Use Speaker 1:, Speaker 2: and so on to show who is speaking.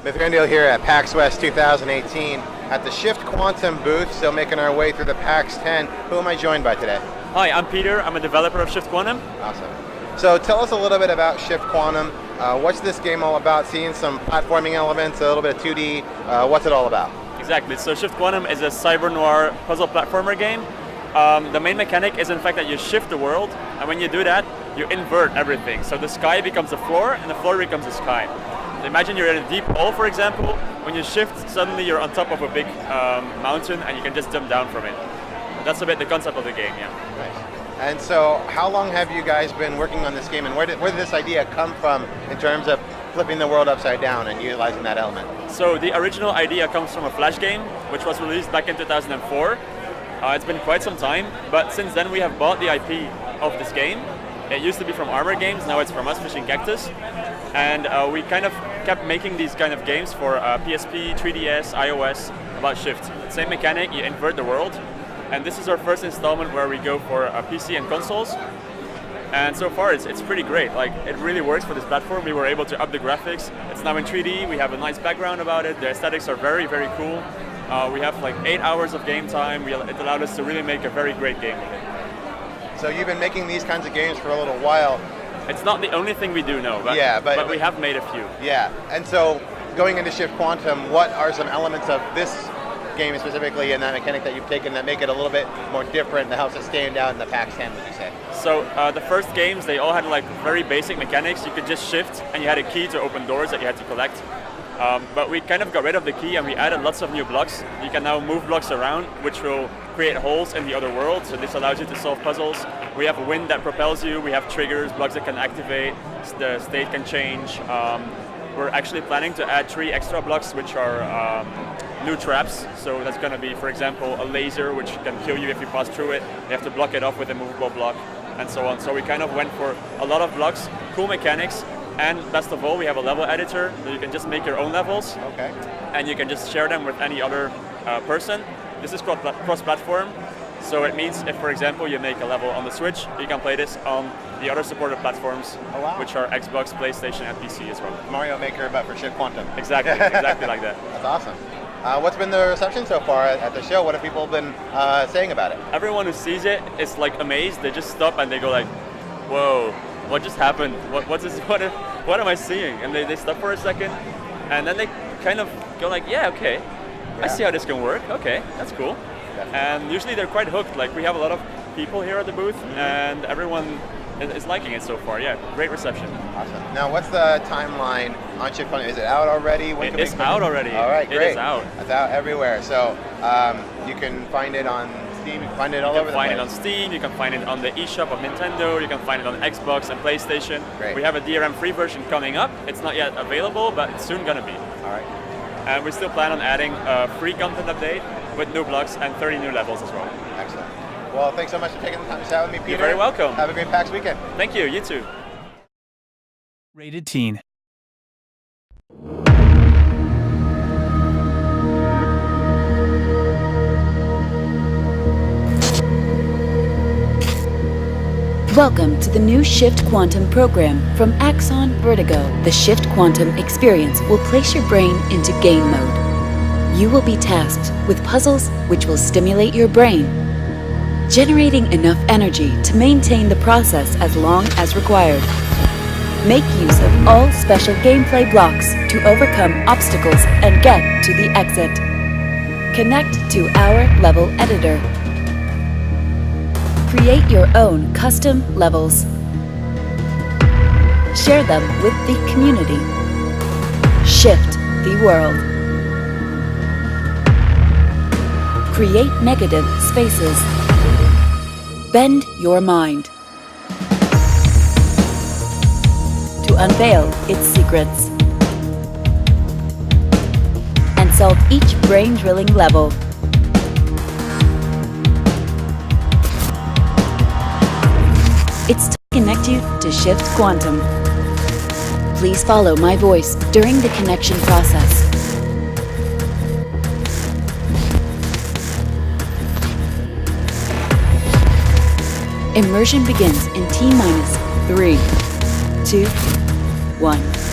Speaker 1: Mithrandiel here at PAX West 2018 at the Shift Quantum booth, still making our way through the PAX 10. Who am I joined by today?
Speaker 2: Hi, I'm Peter. I'm a developer of Shift Quantum.
Speaker 1: Awesome. So tell us a little bit about Shift Quantum. What's this game all about? Seeing some platforming elements, a little bit of 2D. What's it all about?
Speaker 2: Exactly. So Shift Quantum is a cyber noir puzzle platformer game. The main mechanic is in fact that you shift the world, and when you do that, you invert everything. So the sky becomes the floor, and the floor becomes the sky. Imagine you're in a deep hole, for example. When you shift, suddenly you're on top of a big mountain and you can just jump down from it. That's a bit the concept of the game, yeah.
Speaker 1: Nice. And so how long have you guys been working on this game, and where did this idea come from in terms of flipping the world upside down and utilizing that element?
Speaker 2: So the original idea comes from a Flash game, which was released back in 2004. It's been quite some time, but since then we have bought the IP of this game. It used to be from Armor Games, now it's from us, Fishing Cactus. And we kind of kept making these kind of games for PSP, 3DS, iOS, about Shift. Same mechanic, you invert the world. And this is our first installment where we go for PC and consoles. And so far it's pretty great. Like, it really works for this platform. We were able to up the graphics. It's now in 3D, we have a nice background about it. The aesthetics are very, very cool. We have like 8 hours of game time. It allowed us to really make a very great game with it.
Speaker 1: So you've been making these kinds of games for a little while.
Speaker 2: It's not the only thing we do, no, but we have made a few.
Speaker 1: Yeah, and so going into Shift Quantum, what are some elements of this game specifically and that mechanic that you've taken that make it a little bit more different that helps it stand out in the PAX 10, would you say?
Speaker 2: So the first games, they all had like very basic mechanics. You could just shift and you had a key to open doors that you had to collect. But we kind of got rid of the key and we added lots of new blocks. You can now move blocks around, which will create holes in the other world, so this allows you to solve puzzles. We have wind that propels you, we have triggers, blocks that can activate, the state can change. We're actually planning to add 3 extra blocks, which are new traps. So that's going to be, for example, a laser, which can kill you if you pass through it. You have to block it off with a movable block, and so on. So we kind of went for a lot of blocks, cool mechanics, and best of all, we have a level editor, so you can just make your own levels.
Speaker 1: Okay. And
Speaker 2: you can just share them with any other person. This is called cross-platform, so it means if, for example, you make a level on the Switch, you can play this on the other supported platforms, which are Xbox, PlayStation, and PC as well.
Speaker 1: Mario Maker, but for Shift Quantum.
Speaker 2: Exactly, exactly like that.
Speaker 1: That's awesome. What's been the reception so far at the show? What have people been saying about it?
Speaker 2: Everyone who sees it is like amazed. They just stop and they go like, "Whoa, what just happened? What's this? What am I seeing?" And they stop for a second, and then they kind of go like, "Yeah, okay. I see how this can work. Okay, that's cool." Definitely. And usually they're quite hooked. Like, we have a lot of people here at the booth, and everyone is liking it so far. Yeah, great reception.
Speaker 1: Awesome. Now, what's the timeline on Shift Quantum? Is it out already?
Speaker 2: It is out already.
Speaker 1: All right, great.
Speaker 2: It is out.
Speaker 1: It's out everywhere. So you can find it on Steam. You can find it all over the place.
Speaker 2: You can find it on Steam. You can find it on the eShop of Nintendo. You can find it on Xbox and PlayStation.
Speaker 1: Great.
Speaker 2: We have a DRM-free version coming up. It's not yet available, but it's soon gonna be.
Speaker 1: All right.
Speaker 2: And we still plan on adding a free content update with new blocks and 30 new levels as well.
Speaker 1: Excellent. Well, thanks so much for taking the time to chat with me, Peter.
Speaker 2: You're very welcome.
Speaker 1: Have a great PAX weekend.
Speaker 2: Thank you. You too.
Speaker 3: Rated Teen.
Speaker 4: Welcome to the new Shift Quantum program from Axon Vertigo. The Shift Quantum experience will place your brain into game mode. You will be tasked with puzzles which will stimulate your brain, generating enough energy to maintain the process as long as required. Make use of all special gameplay blocks to overcome obstacles and get to the exit. Connect to our level editor. Create your own custom levels. Share them with the community. Shift the world. Create negative spaces. Bend your mind to unveil its secrets and solve each brain-drilling level. It's to connect you to Shift Quantum. Please follow my voice during the connection process. Immersion begins in T-3, 2, 1.